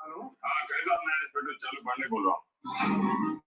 हाँ कैसा मैं इंस्पेक्टर चालू पांडे बोल रहा हूँ।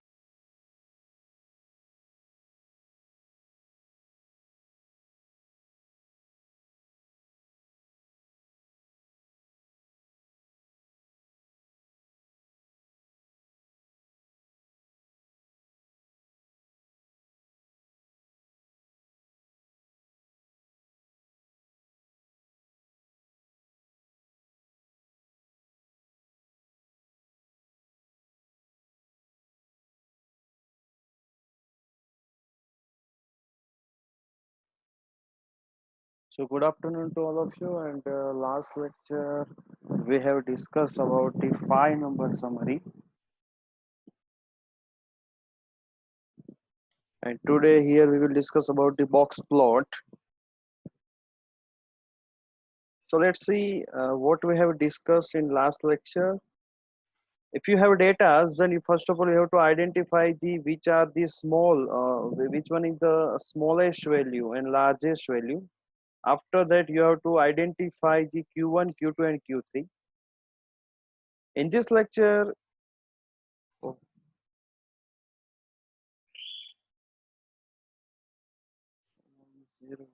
So good afternoon to all of you, and last lecture we have discussed about the 5 number summary, and today here we will discuss about the box plot. So let's see what we have discussed in last lecture. If you have data, then you first of all you have to identify the which are the small, which one is the smallest value and largest value. After that, you have to identify the Q1, Q2, and Q3. In this lecture, oh, zero.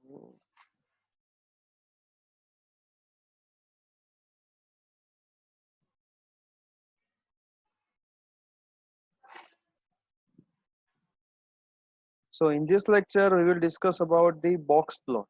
So in this lecture, we will discuss about the box plot.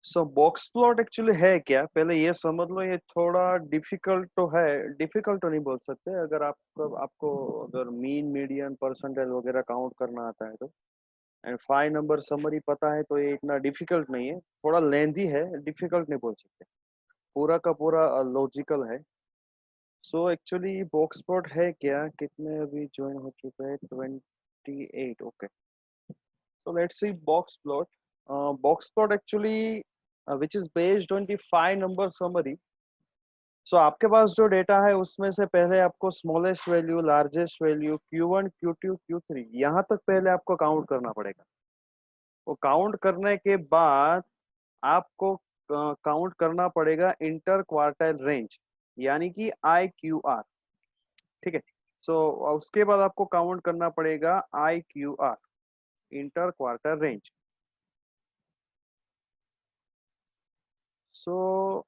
So box plot actually है क्या, पहले ये समझ लो। ये थोड़ा difficult तो है, difficult तो नहीं बोल सकते। अगर आपको आपको अगर मीन मीडियन परसेंटाइल वगैरह काउंट करना आता है तो, एंड 5 नंबर समरी पता है तो ये इतना डिफिकल्ट नहीं है। थोड़ा लेंदी है, डिफिकल्ट नहीं बोल सकते, पूरा का पूरा लॉजिकल है। सो एक्चुअली बॉक्स प्लॉट है क्या, कितने अभी ज्वाइन हो चुके हैं? 28। Okay, so let's see box plot. Box plot actually which is based on the 5 number summary. So आपके पास जो डेटा है उसमें से पहले आपको smallest value, largest value, Q1, Q2, Q3 यहाँ तक पहले आपको काउंट करना पड़ेगा। वो काउंट करने के बाद आपको काउंट करना पड़ेगा इंटर क्वार्टाइल रेंज, यानी कि IQR। ठीक है, सो उसके बाद आपको काउंट करना पड़ेगा IQR, इंटर क्वार्टाइल रेंज। सो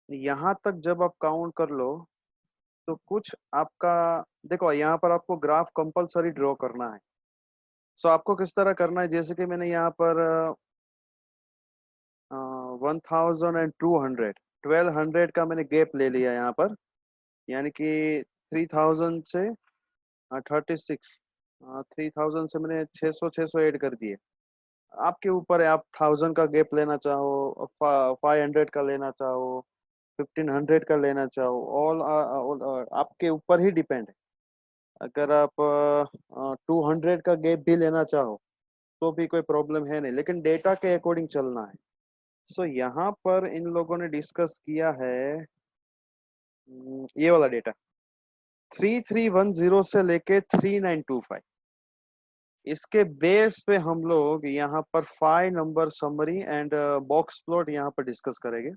यहाँ तक जब आप काउंट कर लो तो कुछ आपका, देखो यहाँ पर आपको ग्राफ कंपलसरी ड्रॉ करना है। सो आपको किस तरह करना है, जैसे कि मैंने यहाँ पर 1200 1200 का मैंने गैप ले लिया यहाँ पर, यानी कि 3000 से 36, 3000 से मैंने 600 ऐड कर दिए। आपके ऊपर है, आप 1000 का गैप लेना चाहो, 500 का लेना चाहो, 1500 का लेना चाहो, ऑल आपके ऊपर ही डिपेंड है। अगर आप 200 का गैप भी लेना चाहो तो भी कोई प्रॉब्लम है नहीं, लेकिन डेटा के अकॉर्डिंग चलना है। सो यहाँ पर इन लोगों ने डिस्कस किया है ये वाला डेटा 3310 से लेके 3925। इसके बेस पे हम लोग यहाँ पर 5 number summary and box plot यहाँ पर डिस्कस करेंगे।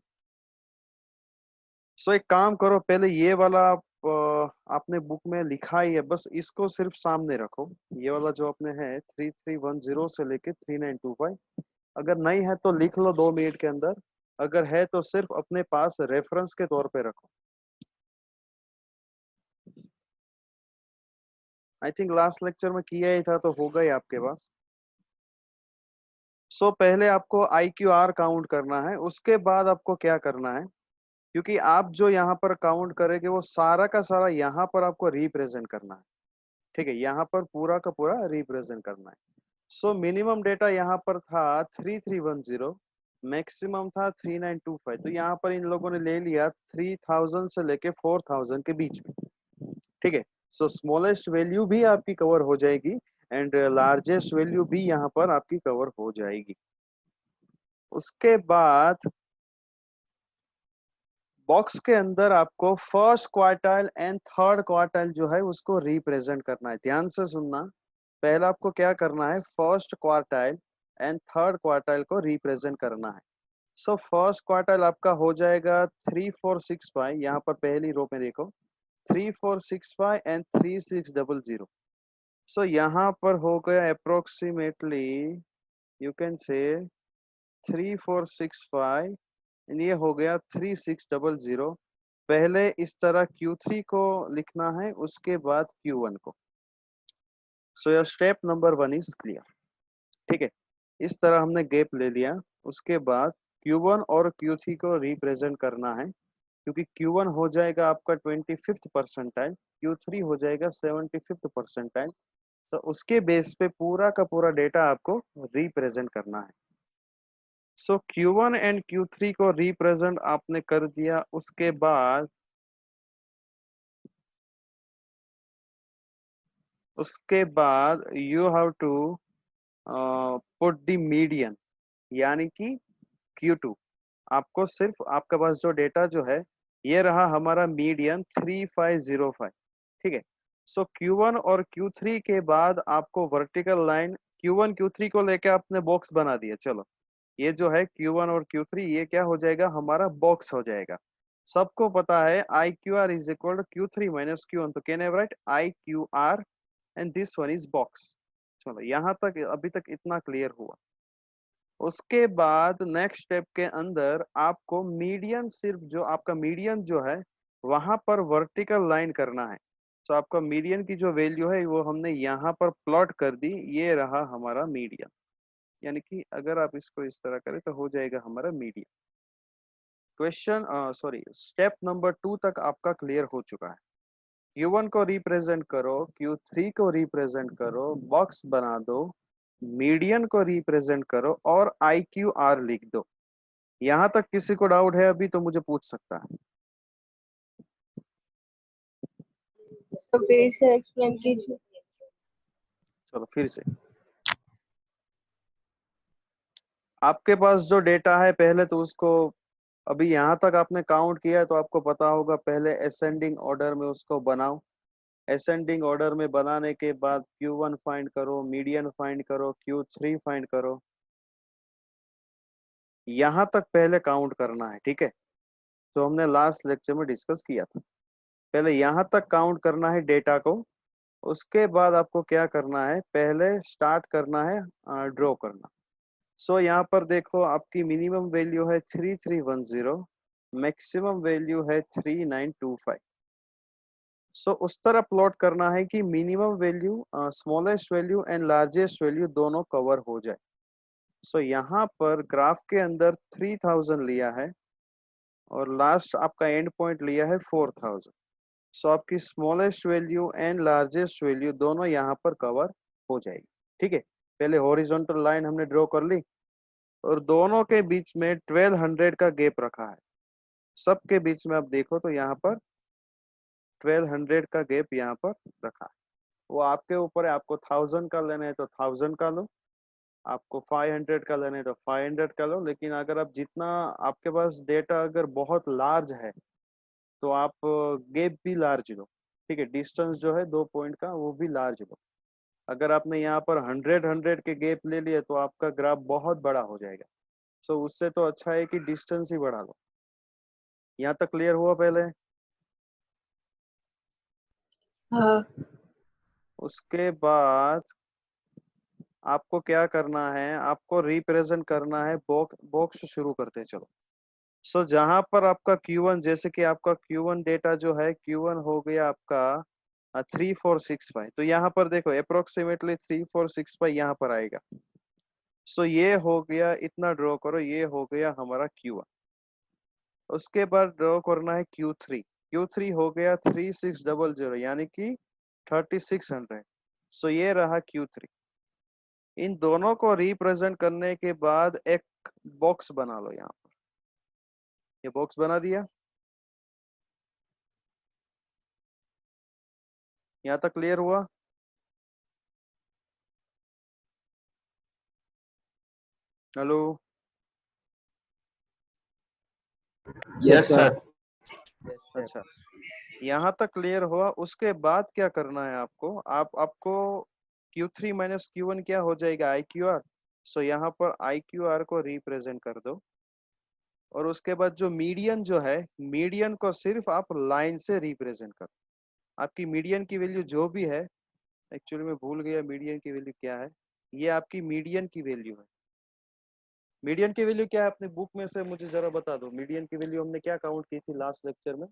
सो एक काम करो, पहले ये वाला आप आपने बुक में लिखा ही है, बस इसको सिर्फ सामने रखो। ये वाला जो आपने है 3310 से लेके 3925, अगर नहीं है तो लिख लो 2 मिनट के अंदर, अगर है तो सिर्फ अपने पास रेफरेंस के तौर पे रखो। आई थिंक लास्ट लेक्चर में किया ही था तो होगा ही आपके पास। सो पहले आपको IQR काउंट करना है, उसके बाद आपको क्या करना है, क्योंकि आप जो यहाँ पर काउंट करेंगे वो सारा का सारा यहाँ पर आपको रिप्रेजेंट करना है। ठीक है, यहाँ पर पूरा का पूरा रिप्रेजेंट करना है। सो मिनिमम डेटा यहाँ पर था 3310, मैक्सिमम था 3925। तो यहाँ पर इन लोगों ने ले लिया 3000 से लेके 4000 के बीच में। ठीक है, सो स्मॉलेस्ट वैल्यू भी आपकी कवर हो जाएगी एंड लार्जेस्ट वैल्यू भी यहाँ पर आपकी कवर हो जाएगी। उसके बाद बॉक्स के अंदर आपको first quartile and third quartile जो है उसको रिप्रेजेंट करना है। ध्यान से सुनना, पहला आपको क्या करना है, first quartile and third quartile को रिप्रेजेंट करना है। सो फर्स्ट क्वार्टाइल आपका हो जाएगा 3465, यहाँ पर पहली रो में देखो 3465 एंड 3600। सो यहाँ पर हो गया approximately you can say 3465 and ये हो गया 3600। पहले इस तरह Q3 को लिखना है, उसके बाद Q1 को। So your step number 1 is clear. ठीक है, इस तरह हमने गैप ले लिया। उसके बाद Q1 और Q3 को रिप्रेजेंट करना है, क्योंकि Q1 हो जाएगा आपका 25th परसेंटाइल, Q3 हो जाएगा 75th परसेंटाइल। तो उसके बेस पे पूरा का पूरा डेटा आपको रिप्रेजेंट करना है। सो Q1 एंड Q3 को रिप्रेजेंट आपने कर दिया। उसके बाद you have to put the median, यानी कि Q2। आपको सिर्फ आपके पास जो डेटा जो है ये रहा हमारा मीडियन 3505। ठीक है, सो Q1 और Q3 के बाद आपको वर्टिकल लाइन Q1 Q3 को लेके आपने बॉक्स बना दिया। चलो, ये जो है Q1 और Q3 ये क्या हो जाएगा, हमारा बॉक्स हो जाएगा। सबको पता है IQR is equal to Q3 minus Q1, तो can write IQR and this one is box. चलो, यहाँ तक अभी तक इतना क्लियर हुआ। उसके बाद नेक्स्ट स्टेप के अंदर आपको मीडियन, सिर्फ जो आपका मीडियन जो है वहां पर वर्टिकल लाइन करना है। तो आपका मीडियन की जो वैल्यू है वो हमने यहाँ पर प्लॉट कर दी, ये रहा हमारा मीडियन। यानी कि अगर आप इसको इस तरह करें तो हो जाएगा हमारा median. Question sorry step number 2 तक आपका क्लियर हो चुका है। Q1 को रिप्रेजेंट करो, Q3 को रिप्रेजेंट करो, बॉक्स बना दो, मीडियन को रिप्रेजेंट करो और IQR लिख दो। यहाँ तक किसी को डाउट है अभी तो मुझे पूछ सकता है। तो फिर से एक्सप्लेन कीजिए। चलो फिर से, आपके पास जो डेटा है पहले तो उसको अभी यहाँ तक आपने काउंट किया है तो आपको पता होगा, पहले असेंडिंग ऑर्डर में उसको बनाओ। असेंडिंग ऑर्डर में बनाने के बाद Q1 फाइंड करो, मीडियन फाइंड करो, Q3 फाइंड करो। यहाँ तक पहले काउंट करना है। ठीक है, तो हमने लास्ट लेक्चर में डिस्कस किया था। पहले यहाँ तक काउंट करना है डेटा को। उसके बाद आपको क्या करना है, पहले स्टार्ट करना है ड्रॉ करना। सो यहाँ पर देखो आपकी मिनिमम वैल्यू है 3310, मैक्सिमम वैल्यू है 3925। सो उस तरह प्लॉट करना है कि minimum value, smallest value and largest value दोनों कवर हो जाए। सो यहाँ पर ग्राफ के अंदर 3000 लिया है और लास्ट आपका एंड पॉइंट लिया है 4000। सो आपकी smallest value and largest value दोनों यहाँ पर कवर हो जाएगी। ठीक है, पहले हॉरिजॉन्टल लाइन हमने ड्रॉ कर ली और दोनों के बीच में 1200 का गैप रखा है। सबके बीच में आप देखो तो यहाँ पर 1200 का गैप यहाँ पर रखा है। वो आपके ऊपर है, आपको 1000 का लेना है तो 1000 का लो, आपको 500 का लेना है तो 500 का लो। लेकिन अगर आप जितना आपके पास डेटा अगर बहुत लार्ज है तो आप गैप भी लार्ज लो। ठीक है, डिस्टेंस जो है 2 पॉइंट का वो भी लार्ज लो। अगर आपने यहाँ पर 100 के गैप ले लिए तो आपका ग्राफ बहुत बड़ा हो जाएगा। सो उससे तो अच्छा है कि डिस्टेंस ही बढ़ा लो। यहाँ तक क्लियर हुआ पहले? हाँ। उसके बाद आपको क्या करना है, आपको रिप्रेजेंट करना है बॉक्स शुरू करते हैं। चलो, सो जहां पर आपका Q1, जैसे कि आपका Q1 डेटा जो है Q1 हो गया आपका 3465, तो यहाँ पर देखो अप्रोक्सीमेटली 3465 यहाँ पर आएगा। सो ये हो गया, इतना ड्रॉ करो, ये हो गया हमारा Q1। उसके बाद ड्रॉ करना है Q3। Q3 हो गया 3600 यानी कि 3600। सो ये रहा Q3। इन दोनों को रिप्रेजेंट करने के बाद एक बॉक्स बना लो। यहाँ पर ये बॉक्स बना दिया। यहाँ तक क्लियर हुआ? Hello, yes sir. अच्छा, यहाँ तक क्लियर हुआ। उसके बाद क्या करना है आपको, आपको Q3 माइनस Q1 क्या हो जाएगा, IQR। सो यहाँ पर आई क्यू आर को रिप्रेजेंट कर दो, और उसके बाद जो मीडियन जो है, मीडियन को सिर्फ आप लाइन से रिप्रेजेंट करो। आपकी मीडियन की वैल्यू जो भी है, एक्चुअली मैं भूल गया मीडियन की वैल्यू क्या है, ये आपकी मीडियन की वैल्यू है। मीडियन की वैल्यू क्या है अपने बुक में से मुझे जरा बता दो। मीडियन की वैल्यू हमने क्या काउंट की थी लास्ट लेक्चर में?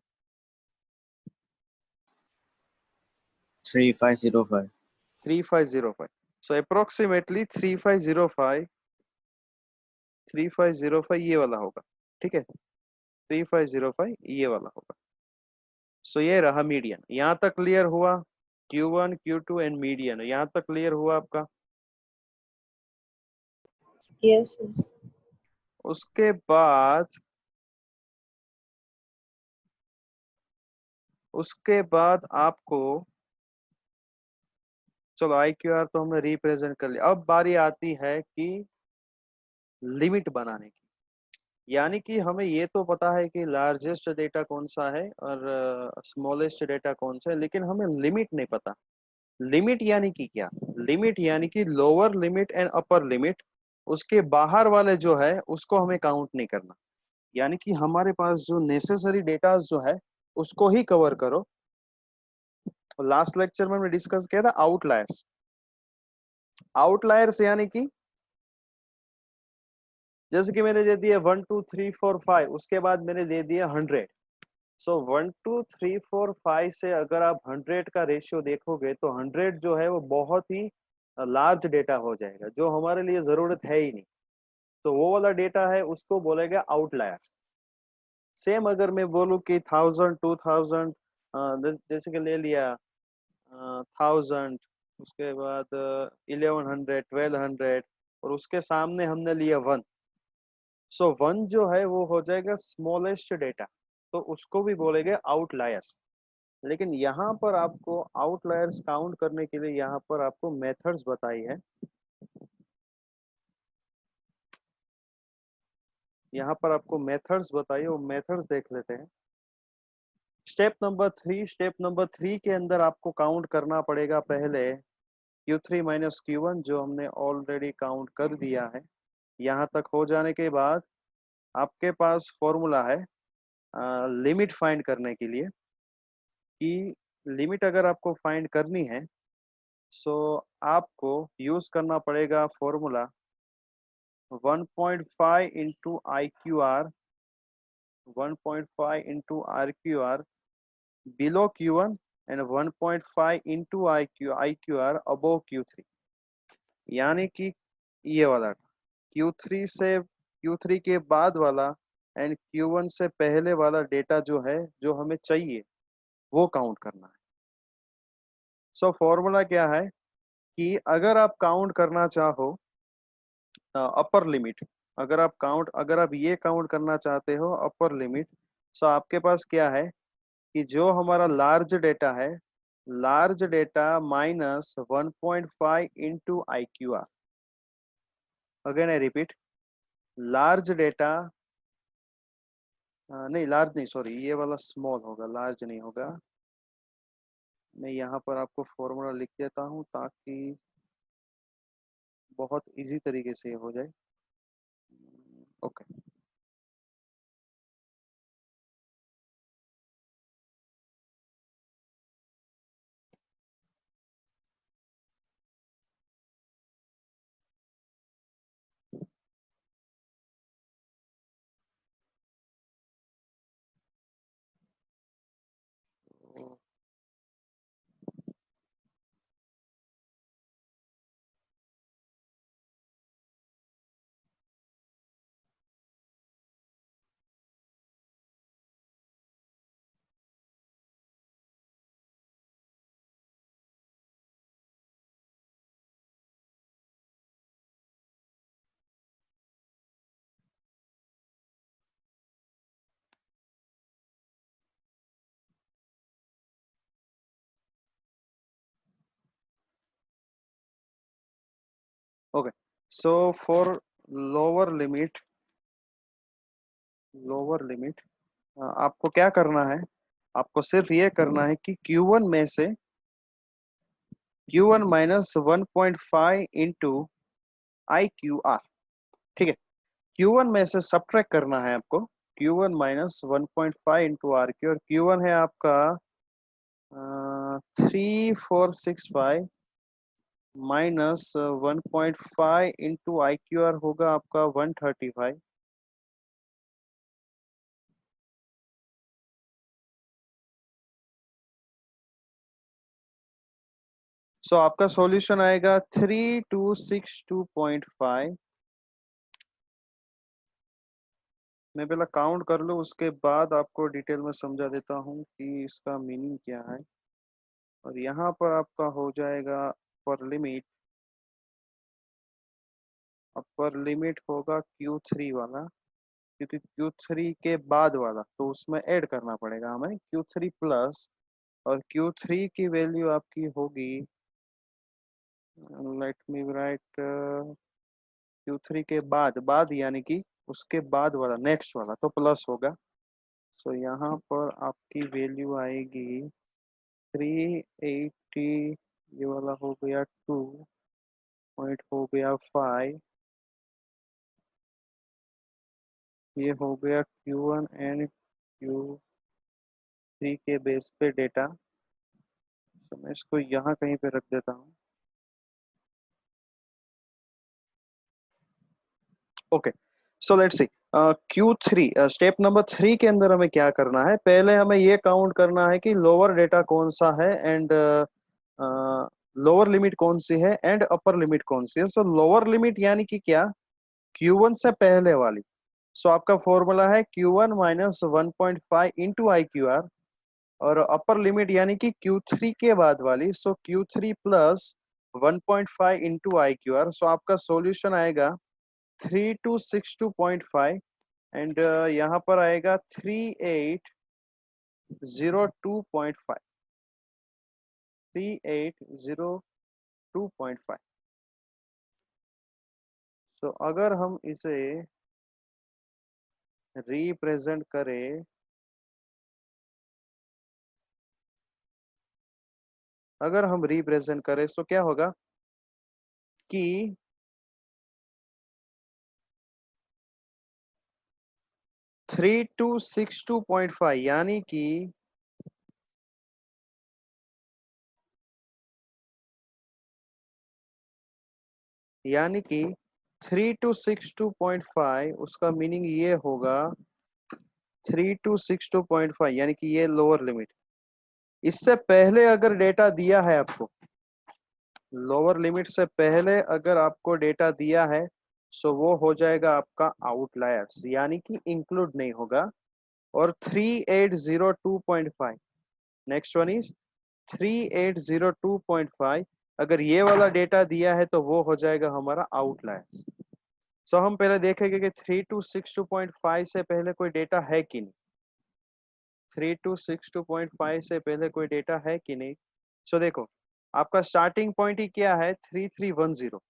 3505. 3505। सो अप्रोक्सीमेटली 3505 ये वाला होगा, ठीक है, 3505 ये वाला होगा। सो ये रहा मीडियन। यहाँ तक क्लियर हुआ? Q1 Q2 एंड मीडियन यहाँ तक क्लियर हुआ आपका? Yes, sir. उसके बाद आपको, चलो आई क्यू आर तो हमने रिप्रेजेंट कर लिया। अब बारी आती है कि लिमिट बनाने की। यानी कि हमें ये तो पता है कि लार्जेस्ट डेटा कौन सा है और स्मॉलेस्ट डेटा कौन सा है, लेकिन हमें लिमिट नहीं पता। लिमिट यानी कि क्या? लिमिट यानी कि lower limit and upper limit, उसके बाहर वाले जो है उसको हमें काउंट नहीं करना। यानी कि हमारे पास जो नेसेसरी डेटा जो है उसको ही कवर करो। लास्ट लेक्चर में हमने डिस्कस किया था आउटलायर्स। आउटलायर्स यानी कि जैसे कि मैंने दे दिया 1 2 3 4 5, उसके बाद मैंने दे दिया 100। सो 1 2 3 4 5 से अगर आप 100 का रेशियो देखोगे तो 100 जो है वो बहुत ही लार्ज डेटा हो जाएगा, जो हमारे लिए जरूरत है ही नहीं। तो वो वाला डेटा है उसको बोलेगा आउटलायर। सेम अगर मैं बोलूँ कि 1000 2000, जैसे कि ले लिया 1000, उसके बाद 1100 1200, और उसके सामने हमने लिया 1। सो 1 जो है वो हो जाएगा स्मॉलेस्ट डेटा, तो उसको भी बोलेंगे आउटलायर्स। लेकिन यहाँ पर आपको आउटलायर्स काउंट करने के लिए यहाँ पर आपको मेथड्स बताई है। यहाँ पर आपको मेथड्स बताइए, वो मेथड्स देख लेते हैं। स्टेप नंबर 3 के अंदर आपको काउंट करना पड़ेगा पहले Q3 माइनस Q1, जो हमने ऑलरेडी काउंट कर दिया है। यहाँ तक हो जाने के बाद आपके पास फॉर्मूला है लिमिट फाइंड करने के लिए, कि लिमिट अगर आपको फाइंड करनी है सो आपको यूज करना पड़ेगा formula 1.5 into I Q R, 1.5 into R Q R below Q1 and 1.5 into I Q R above Q3। यानी कि ये वाला Q3 के बाद वाला एंड Q1 से पहले वाला डेटा जो है, जो हमें चाहिए वो काउंट करना है। सो फॉर्मूला क्या है कि अगर आप काउंट करना चाहो अपर लिमिट, अगर आप ये काउंट करना चाहते हो अपर लिमिट, सो आपके पास क्या है कि जो हमारा लार्ज डेटा है, large data minus 1.5 into I Q are. Again I repeat, large data, नहीं लार्ज नहीं, सॉरी ये वाला स्मॉल होगा, लार्ज नहीं होगा। मैं यहाँ पर आपको फॉर्मूला लिख देता हूँ ताकि बहुत इजी तरीके से हो जाए। Okay, okay. So for lower limit, आपको क्या करना है? आपको सिर्फ ये करना है कि Q1 में से Q1 माइनस 1.5 इंटू IQR। ठीक है, Q1 में से सब्ट्रैक्ट करना है आपको, Q1 minus 1.5 into R Q, और Q1 है आपका 3465 माइनस 1.5 इंटू IQR होगा आपका 135। सो आपका सॉल्यूशन आएगा 3262.5। मैं पहला काउंट कर लूँ, उसके बाद आपको डिटेल में समझा देता हूँ कि इसका मीनिंग क्या है। और यहाँ पर आपका हो जाएगा अपर लिमिट होगा Q3 वाला, क्योंकि Q3 के बाद वाला तो उसमें ऐड करना पड़ेगा हमें Q3 प्लस, और Q3 की वैल्यू आपकी होगी, लेट मी राइट, Q3 के बाद यानी कि उसके बाद वाला नेक्स्ट वाला तो प्लस होगा। सो यहाँ पर आपकी वैल्यू आएगी 380, ये वाला हो गया 2 पॉइंट, हो गया 5, ये हो गया Q1 एंड Q3 के बेस पे डेटा। तो मैं इसको यहाँ कहीं पे रख देता हूँ। Okay, so let's see Q3 step number 3 के अंदर हमें क्या करना है। पहले हमें ये काउंट करना है कि लोअर डेटा कौन सा है एंड लोअर लिमिट कौन सी है एंड अपर लिमिट कौन सी है। सो लोअर लिमिट यानी कि क्या, Q1 से पहले वाली। सो आपका फॉर्मूला है Q1 माइनस 1.5 इंटू IQR, और अपर लिमिट यानी कि Q3 के बाद वाली, सो Q3 प्लस 1.5 इंटू IQR। सो आपका सॉल्यूशन आएगा 3262.5 एंड यहाँ पर आएगा 3802.5, 3802.5। सो अगर हम इसे रिप्रेजेंट करें, तो क्या होगा कि 3262.5 यानी कि 3262.5, उसका मीनिंग ये होगा 3262.5 यानी कि ये लोअर लिमिट। इससे पहले अगर डेटा दिया है आपको, लोअर लिमिट से पहले अगर आपको डेटा दिया है, सो वो हो जाएगा आपका आउटलायर्स, यानी कि इंक्लूड नहीं होगा। और 3802.5, नेक्स्ट वन इज 3802.5, अगर ये वाला डेटा दिया है तो वो हो जाएगा हमारा आउटलायर्स। सो हम पहले देखेंगे कि 3262.5 से पहले कोई डेटा है कि नहीं, 3262.5 से पहले कोई डेटा है कि नहीं। सो देखो, आपका स्टार्टिंग पॉइंट ही क्या है, 3310।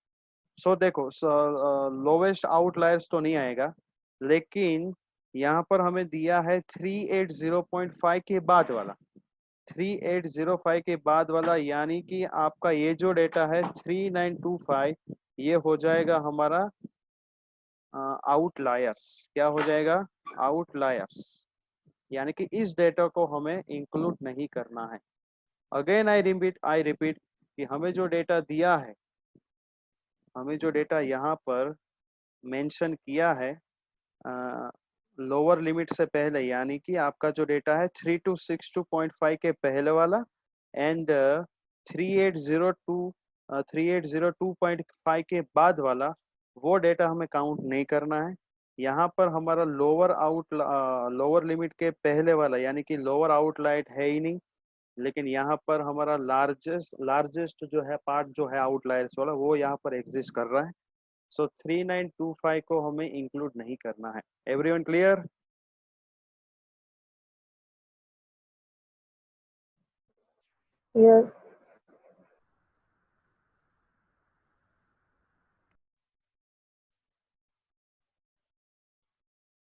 सो देखो, लोवेस्ट आउटलायर्स तो नहीं आएगा, लेकिन यहाँ पर हमें दिया है 380.5 के बाद वाला, 3805 के बाद वाला, यानी कि आपका ये जो डेटा है 3925, ये हो जाएगा हमारा आउटलायर्स। क्या हो जाएगा, आउटलायर्स, यानी कि इस डेटा को हमें इंक्लूड नहीं करना है। अगेन आई रिपीट कि हमें जो डेटा दिया है, हमें जो डेटा यहाँ पर मेंशन किया है लोअर लिमिट से पहले, यानी कि आपका जो डेटा है 3262.5 के पहले वाला एंड 3802.5 के बाद वाला, वो डेटा हमें काउंट नहीं करना है। यहाँ पर हमारा लोअर लिमिट के पहले वाला, यानी कि लोअर आउटलाइट है ही नहीं, लेकिन यहाँ पर हमारा लार्जेस्ट जो है पार्ट जो है आउटलायर्स वाला, वो यहाँ पर एग्जिस्ट कर रहा है। सो 3925 को हमें इंक्लूड नहीं करना है। Everyone clear? Yes.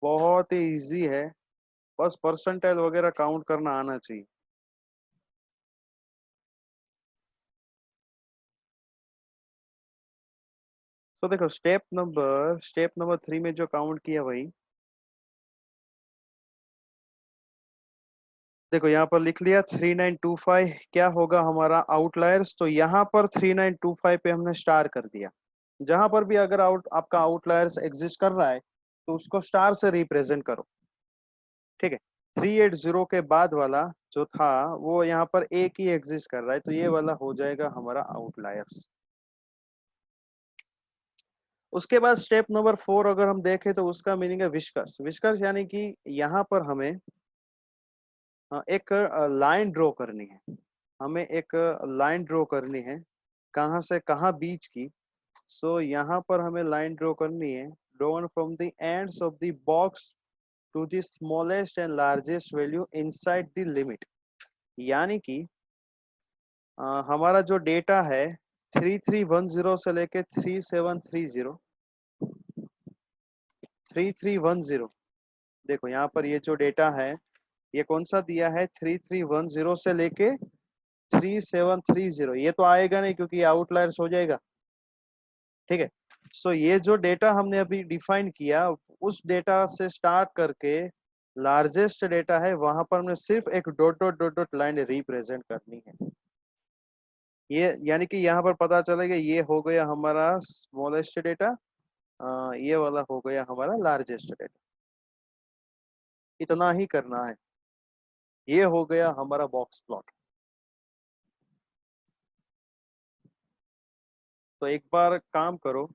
बहुत ही इजी है, बस परसेंटाइल वगैरह काउंट करना आना चाहिए। तो देखो स्टेप नंबर 3 में जो काउंट किया वही देखो यहाँ पर लिख लिया 3925 क्या होगा हमारा आउटलायर्स। तो यहाँ पर 3925 पे हमने स्टार कर दिया। जहां पर भी अगर आपका आउटलायर्स एग्जिस्ट कर रहा है तो उसको स्टार से रिप्रेजेंट करो। ठीक है। 380 के बाद वाला जो था वो यहाँ पर एक ही एग्जिस्ट कर रहा है तो ये वाला हो जाएगा हमारा आउटलायर्स। उसके बाद स्टेप नंबर 4 अगर हम देखें तो उसका मीनिंग है विस्कर्स। विस्कर्स यानी कि यहाँ पर हमें एक लाइन ड्रॉ करनी है। हमें एक लाइन ड्रॉ करनी है कहाँ से कहाँ बीच की। सो यहाँ पर हमें लाइन ड्रॉ करनी है drawn from the ends of the box to the smallest and largest value inside the limit. यानी कि हमारा जो डेटा है 3310 से लेके 3310 देखो यहाँ पर ये जो डेटा है ये कौन सा दिया है 3310 से लेके 3730। ये तो आएगा नहीं क्योंकि आउटलायर्स हो जाएगा। ठीक है। सो ये जो डेटा हमने अभी डिफाइन किया उस डेटा से स्टार्ट करके लार्जेस्ट डेटा है वहां पर हमने सिर्फ एक dot dot dot dot line represent करनी है। ये यानी कि यहाँ पर पता चलेगा ये हो गया हमारा स्मॉलेस्ट डेटा, ये वाला हो गया हमारा लार्जेस्ट डेटा। इतना ही करना है। ये हो गया हमारा बॉक्स प्लॉट। तो एक बार काम करो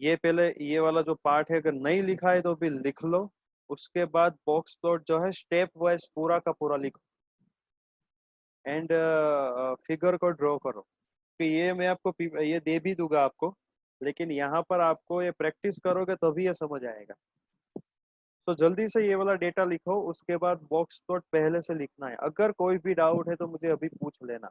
ये पहले ये वाला जो पार्ट है अगर नहीं लिखा है तो भी लिख लो। उसके बाद बॉक्स प्लॉट जो है स्टेप वाइज पूरा का पूरा लिखो एंड फिगर को ड्रॉ करो। कि ये मैं आपको ये दे भी दूंगा आपको लेकिन यहाँ पर आपको ये प्रैक्टिस करोगे तभी ये समझ आएगा। तो जल्दी से ये वाला डेटा लिखो उसके बाद बॉक्स प्लॉट पहले से लिखना है। अगर कोई भी डाउट है तो मुझे अभी पूछ लेना।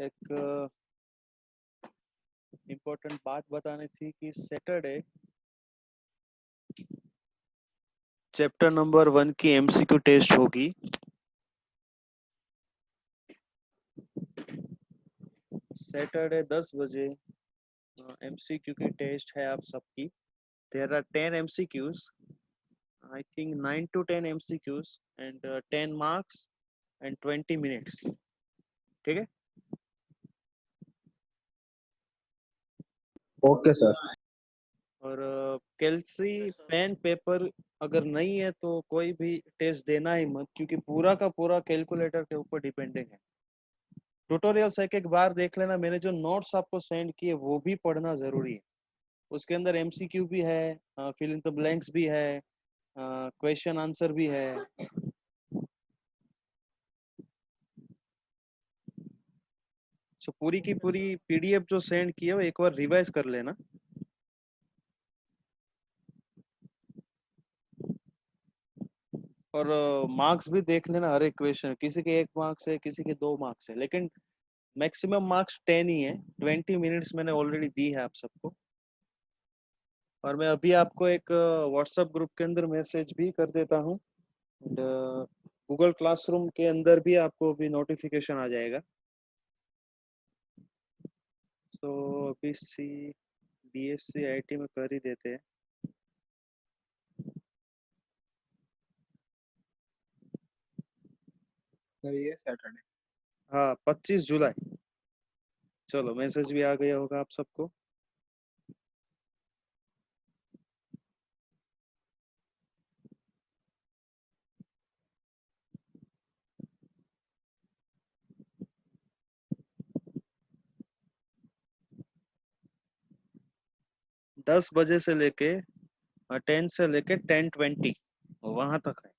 एक इम्पोर्टेंट बात बतानी थी कि सैटरडे चैप्टर नंबर 1 की एमसीक्यू टेस्ट होगी। सैटरडे 10 बजे एमसीक्यू की टेस्ट है आप सबकी। There are 10 MCQs, I think 9 to 10 MCQs and 10 marks and 20 minutes. ठीक है, ओके सर। और कैल्सी पेन पेपर अगर नहीं है तो कोई भी टेस्ट देना ही मत, क्योंकि पूरा का पूरा कैलकुलेटर के ऊपर डिपेंडिंग है। ट्यूटोरियल्स एक एक बार देख लेना। मैंने जो नोट्स आपको सेंड किए वो भी पढ़ना जरूरी है। उसके अंदर एमसीक्यू भी है, फिल इन द ब्लैंक्स भी है, क्वेश्चन आंसर भी है। सो पूरी की पूरी पीडीएफ जो सेंड की है वो एक बार रिवाइज कर लेना। और मार्क्स भी देख लेना। हर एक क्वेश्चन किसी के 1 मार्क्स है, किसी के 2 मार्क्स है, लेकिन मैक्सिमम मार्क्स 10 ही है। 20 मिनट्स मैंने ऑलरेडी दी है आप सबको। और मैं अभी आपको एक व्हाट्सएप ग्रुप के अंदर मैसेज भी कर देता हूँ। गूगल क्लासरूम के अंदर भी आपको भी नोटिफिकेशन आ जाएगा। सो अभी सी बीएससी आईटी में कर ही देते हैं। सर ये सैटरडे। हाँ, 25 जुलाई। चलो, मैसेज भी आ गया होगा आप सबको। दस बजे से लेके 10 से लेके 10:20 वहां तक है।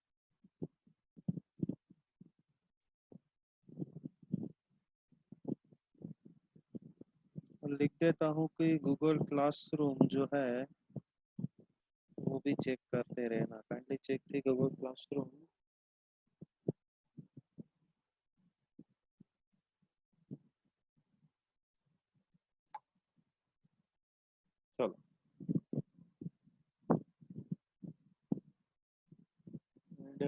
और लिख देता हूँ कि गूगल क्लासरूम जो है वो भी चेक करते रहना। काइंडली चेक थी गूगल क्लासरूम। चलो, एंड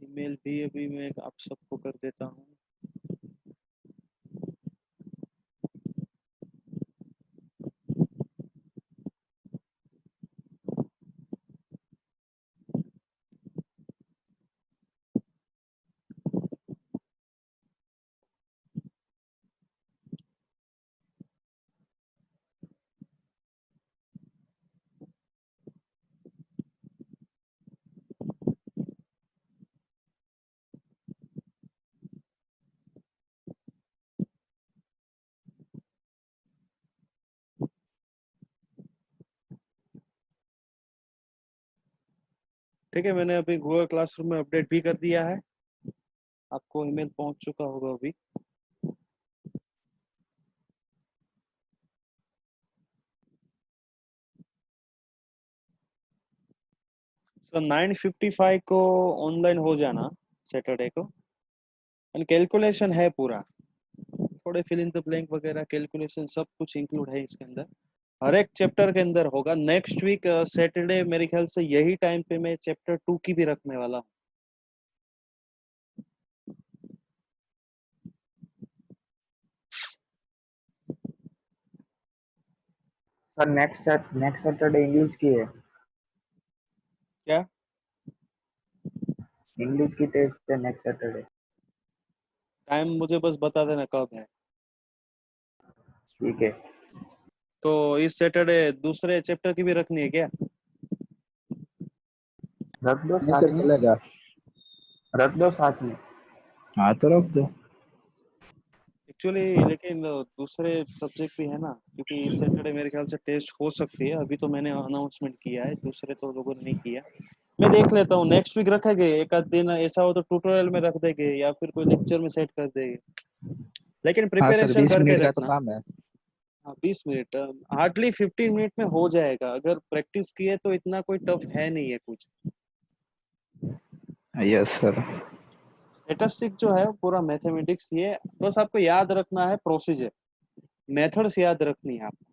ईमेल भी अभी मैं आप सबको कर देता हूँ। ठीक है, मैंने अभी गूगल क्लासरूम में अपडेट भी कर दिया है। आपको ईमेल पहुंच चुका होगा अभी। सो 9:55 को ऑनलाइन हो जाना सैटरडे को। एंड कैलकुलेशन है पूरा, थोड़े फिल इन द ब्लैंक वगैरह कैलकुलेशन सब कुछ इंक्लूड है इसके अंदर। हर एक चैप्टर के अंदर होगा। नेक्स्ट वीक सैटरडे मेरे ख्याल से यही टाइम पे मैं चैप्टर 2 की भी रखने वाला हूँ। सर नेक्स्ट सैटरडे इंग्लिश की है। क्या? इंग्लिश की टेस्ट है नेक्स्ट सैटरडे। टाइम मुझे बस बता देना कब है। ठीक है। तो इस सैटरडे दूसरे चैप्टर की भी रखनी है क्या? रख दो नहीं साथ सर में। चलेगा। रख दो साथ में। हाँ तो रख दो। एक्चुअली लेकिन दूसरे सब्जेक्ट भी है ना, क्योंकि इस सैटरडे मेरे ख्याल से टेस्ट हो सकती है। अभी तो मैंने अनाउंसमेंट किया है, दूसरे तो लोगों ने नहीं किया। मैं देख लेता हूँ, नेक्स्ट वीक रखेंगे। एक आध दिन ऐसा हो तो ट्यूटोरियल में रख देंगे या फिर कोई लेक्चर में सेट कर देंगे, लेकिन हाँ सर प्रिपरेशन 20 करके मिनट का तो रखना। काम है। हाँ, 20 मिनट, हार्डली 15 मिनट में हो जाएगा। अगर प्रैक्टिस किए तो इतना कोई टफ है नहीं है कुछ। Yes sir. स्टैटिस्टिक जो है पूरा मैथमेटिक्स, ये बस आपको याद रखना है प्रोसीजर, मेथड्स याद रखनी है आपको।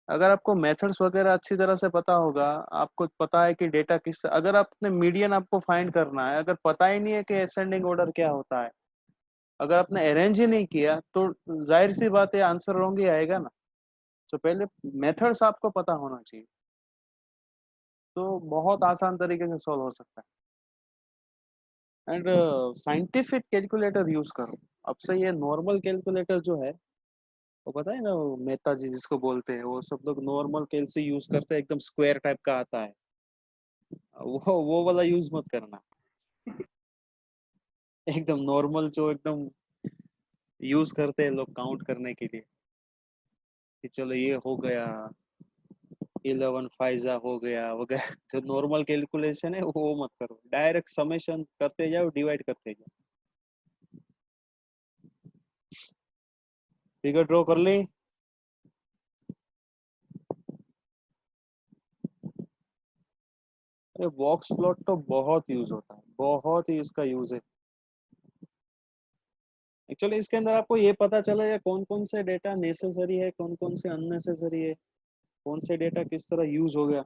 अगर आपको मेथड्स वगैरह अच्छी तरह से पता होगा, आपको पता है कि डेटा किस, अगर आपने मीडियन आपको फाइंड करना है, अगर पता ही नहीं है कि असेंडिंग ऑर्डर क्या होता है, अगर आपने अरेंज ही नहीं किया, तो जाहिर सी बात है आंसर रॉन्ग ही आएगा ना। तो पहले मेथड्स आपको पता होना चाहिए, तो बहुत आसान तरीके से सॉल्व हो सकता है। एंड साइंटिफिक कैलकुलेटर यूज करो। अब से ये नॉर्मल कैलकुलेटर जो है, वो पता है ना, वो मेहता जी जिसको बोलते हैं, वो सब लोग नॉर्मल कैल से यूज करते हैं, एकदम स्क्वायर टाइप का आता है, वो वाला यूज मत करना। एकदम नॉर्मल जो एकदम यूज करते हैं लोग काउंट करने के लिए, कि चलो ये हो गया 11 फाइजा हो गया वगैरह, जो नॉर्मल कैलकुलेशन है वो मत करो, डायरेक्ट समेशन करते जाओ, डिवाइड करते जाओ। फिगर ड्रॉ कर ली? अरे बॉक्स प्लॉट तो बहुत यूज होता है, बहुत ही इसका यूज है। एक्चुअली इसके अंदर आपको ये पता चलेगा कौन कौन से डेटा नेसेसरी है, कौन कौन से अननेसेसरी है, कौन से डेटा किस तरह यूज हो गया।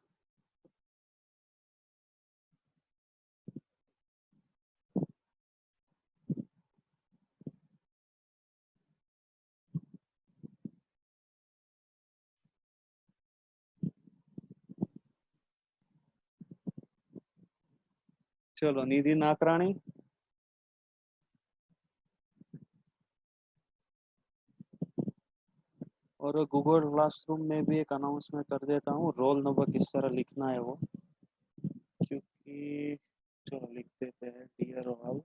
चलो निधि नाकरानी, और गूगल क्लासरूम में भी एक अनाउंसमेंट कर देता हूँ, रोल नंबर किस तरह लिखना है वो, क्योंकि चलो लिख देते हैं डियर ऑल।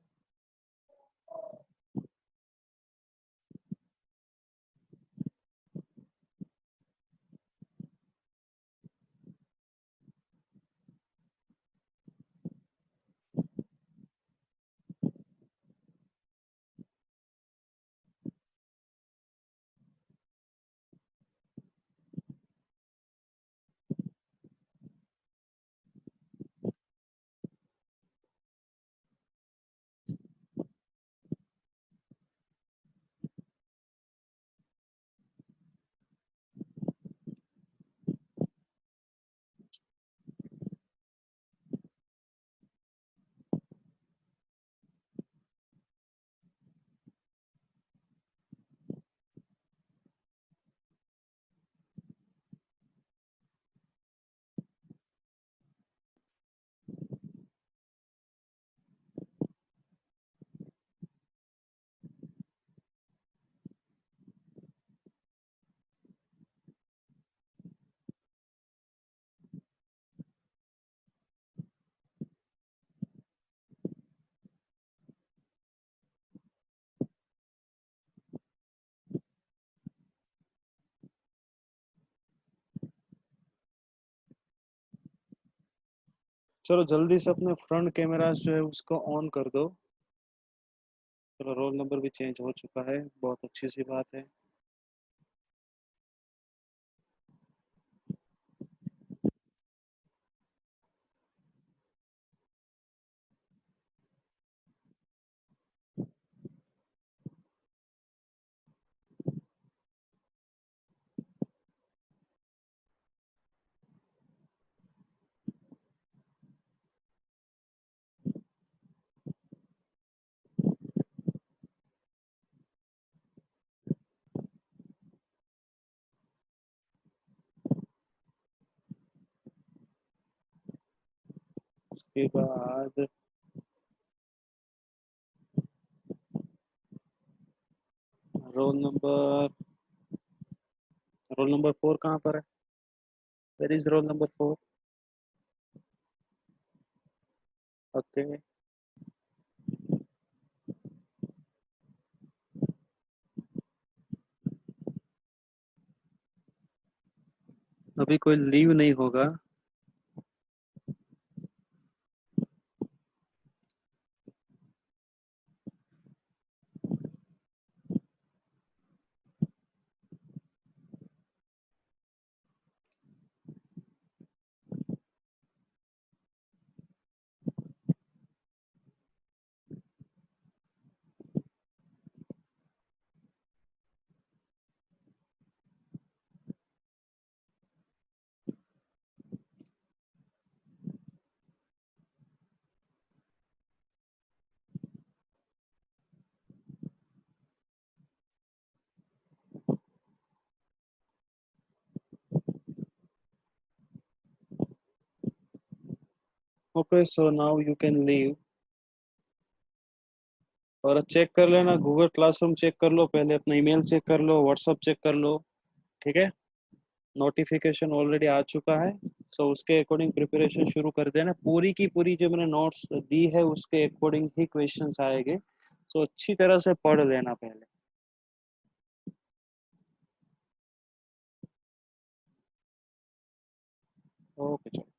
चलो जल्दी से अपने फ्रंट कैमरास जो है उसको ऑन कर दो। चलो रोल नंबर भी चेंज हो चुका है, बहुत अच्छी सी बात है। उसके बाद रोल नंबर, रोल नंबर 4 कहाँ पर है? Where is roll number 4? Okay, अभी कोई लीव नहीं होगा। Okay, so now you can leave. और चेक कर लेना, गूगल क्लासरूम चेक कर लो पहले, अपना ईमेल चेक कर लो, व्हाट्सअप चेक कर लो, ठीक है। नोटिफिकेशन ऑलरेडी आ चुका है, सो उसके अकॉर्डिंग प्रिपरेशन शुरू कर देना। पूरी की पूरी जो मैंने नोट्स दी है उसके अकॉर्डिंग ही क्वेश्चंस आएंगे, सो अच्छी तरह से पढ़ लेना पहले। ओके चलो।